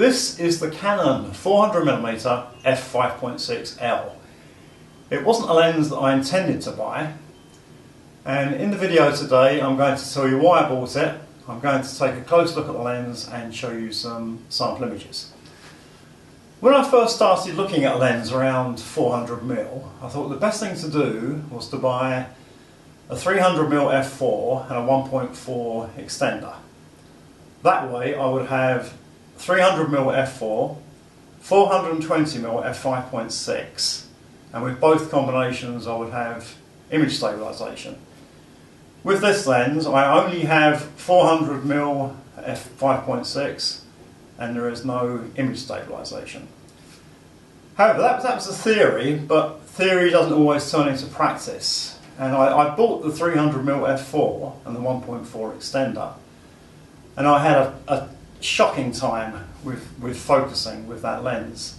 This is the Canon 400mm f5.6L. It wasn't a lens that I intended to buy, and in the video today I'm going to tell you why I bought it. I'm going to take a close look at the lens and show you some sample images. When I first started looking at a lens around 400mm, I thought the best thing to do was to buy a 300mm f4 and a 1.4 extender. That way I would have 300mm f4, 420mm f5.6, and with both combinations I would have image stabilization. With this lens I only have 400mm f5.6 and there is no image stabilization. However, that was a theory, but theory doesn't always turn into practice. And I bought the 300mm f4 and the 1.4 extender, and I had a shocking time with focusing with that lens.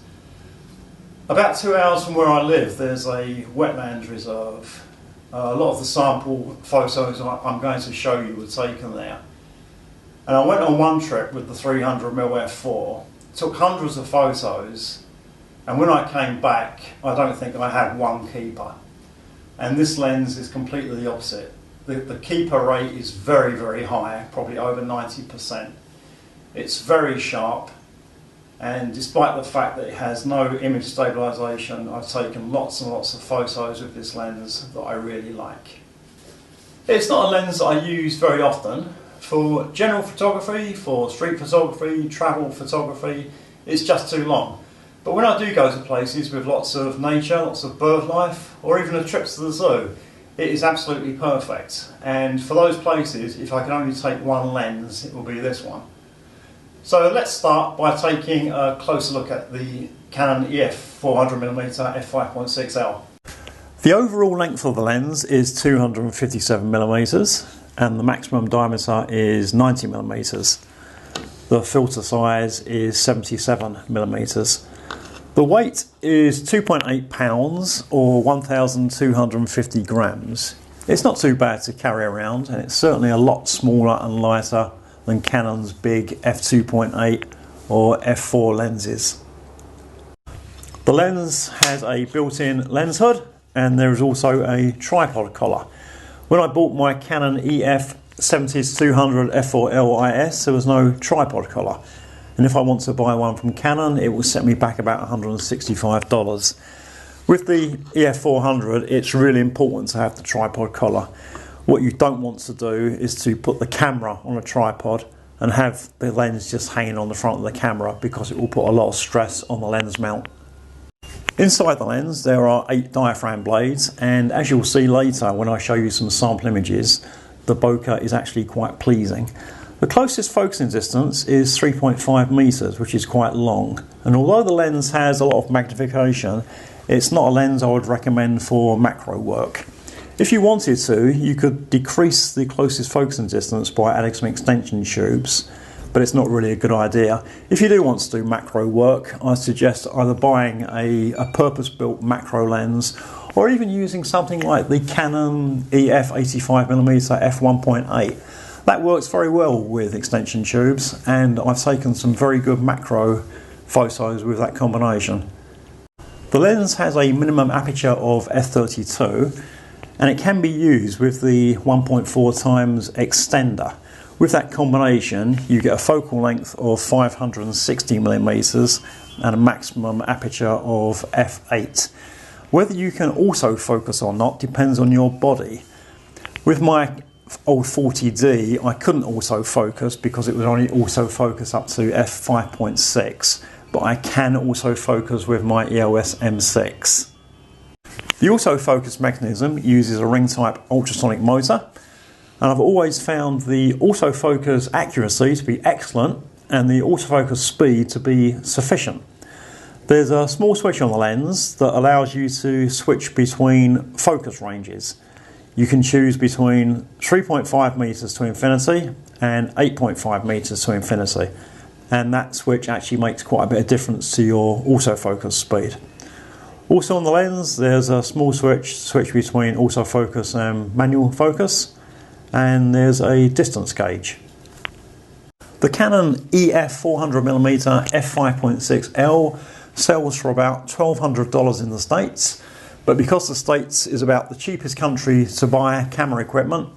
About 2 hours from where I live there's a wetlands reserve. A lot of the sample photos I'm going to show you were taken there. And I went on one trip with the 300mm f4, took hundreds of photos, and when I came back I don't think I had one keeper. And this lens is completely the opposite. The keeper rate is very, very high, probably over 90%. It's very sharp, and despite the fact that it has no image stabilization, I've taken lots and lots of photos with this lens that I really like. It's not a lens that I use very often. For general photography, for street photography, travel photography, it's just too long. But when I do go to places with lots of nature, lots of bird life, or even a trip to the zoo, it is absolutely perfect. And for those places, if I can only take one lens, it will be this one. So let's start by taking a closer look at the Canon EF 400mm f5.6L. The overall length of the lens is 257mm and the maximum diameter is 90mm. The filter size is 77mm. The weight is 2.8 pounds or 1,250 grams. It's not too bad to carry around, and it's certainly a lot smaller and lighter than Canon's big f2.8 or f4 lenses. The lens has a built-in lens hood, and there is also a tripod collar. When I bought my Canon EF 70-200 f4 LIS, there was no tripod collar. And if I want to buy one from Canon, it will set me back about $165. With the EF400, it's really important to have the tripod collar. What you don't want to do is to put the camera on a tripod and have the lens just hanging on the front of the camera, because it will put a lot of stress on the lens mount. Inside the lens there are 8 diaphragm blades, and as you'll see later when I show you some sample images, the bokeh is actually quite pleasing. The closest focusing distance is 3.5 meters, which is quite long, and although the lens has a lot of magnification, it's not a lens I would recommend for macro work. If you wanted to, you could decrease the closest focusing distance by adding some extension tubes, but it's not really a good idea. If you do want to do macro work, I suggest either buying a purpose-built macro lens, or even using something like the Canon EF 85mm f1.8. That works very well with extension tubes, and I've taken some very good macro photos with that combination. The lens has a minimum aperture of f32, and it can be used with the 1.4 times extender. With that combination you get a focal length of 560mm and a maximum aperture of f8. Whether you can autofocus or not depends on your body. With my old 40D I couldn't autofocus because it would only autofocus up to f5.6, but I can autofocus with my EOS M6. The autofocus mechanism uses a ring type ultrasonic motor, and I've always found the autofocus accuracy to be excellent and the autofocus speed to be sufficient. There's a small switch on the lens that allows you to switch between focus ranges. You can choose between 3.5 meters to infinity and 8.5 meters to infinity, and that switch actually makes quite a bit of difference to your autofocus speed. Also on the lens there's a small switch between autofocus and manual focus, and there's a distance gauge. The Canon EF 400mm f5.6L sells for about $1,200 in the States, but because the States is about the cheapest country to buy camera equipment,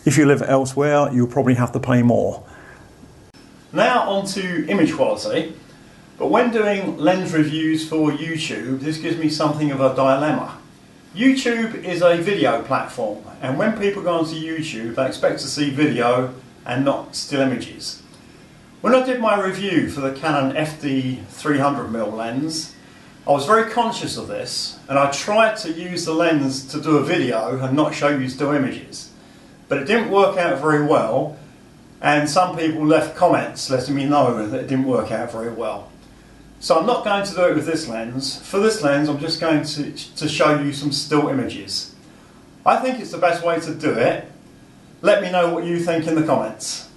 if you live elsewhere you'll probably have to pay more. Now on to image quality, but when doing lens reviews for YouTube this gives me something of a dilemma. YouTube is a video platform, and when people go onto YouTube they expect to see video and not still images. When I did my review for the Canon FD 300mm lens, I was very conscious of this, and I tried to use the lens to do a video and not show you still images. But it didn't work out very well, and some people left comments letting me know that it didn't work out very well. So I'm not going to do it with this lens. For this lens I'm just going to show you some still images. I think it's the best way to do it. Let me know what you think in the comments.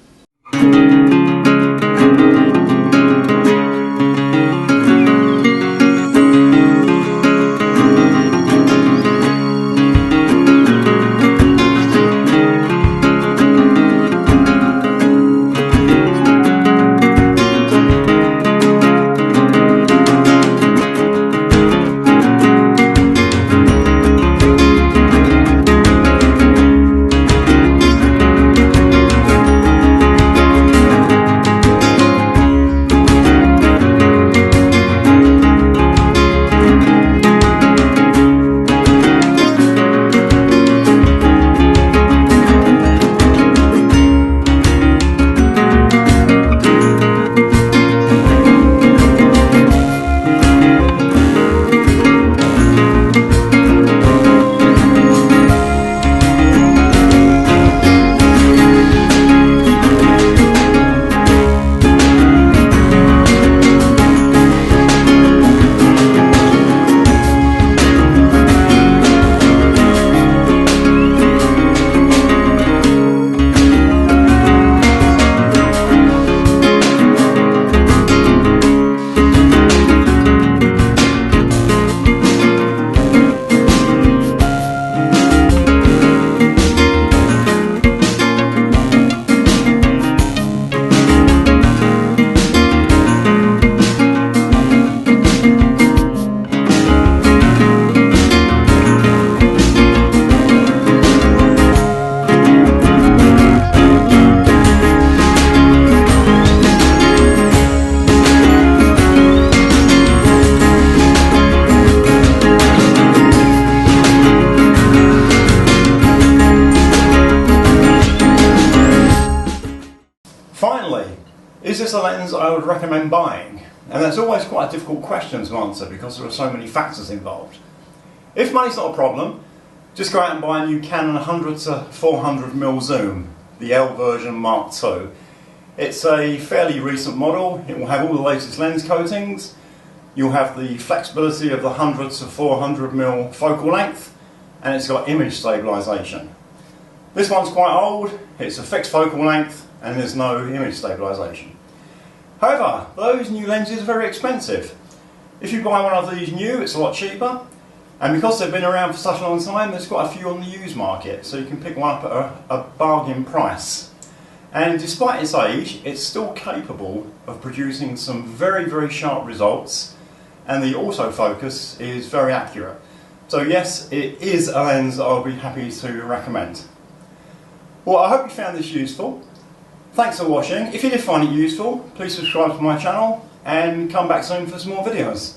Finally, is this a lens I would recommend buying? And that's always quite a difficult question to answer because there are so many factors involved. If money's not a problem, just go out and buy a new Canon 100 to 400mm zoom, the L version Mark II. It's a fairly recent model. It will have all the latest lens coatings. You'll have the flexibility of the 100 to 400mm focal length, and it's got image stabilization. This one's quite old, it's a fixed focal length, and there's no image stabilization. However, those new lenses are very expensive. If you buy one of these new, it's a lot cheaper, and because they've been around for such a long time, there's quite a few on the used market, so you can pick one up at a bargain price. And despite its age, it's still capable of producing some very, very sharp results, and the autofocus is very accurate. So yes, it is a lens that I'll be happy to recommend. Well, I hope you found this useful. Thanks for watching. If you did find it useful, please subscribe to my channel and come back soon for some more videos.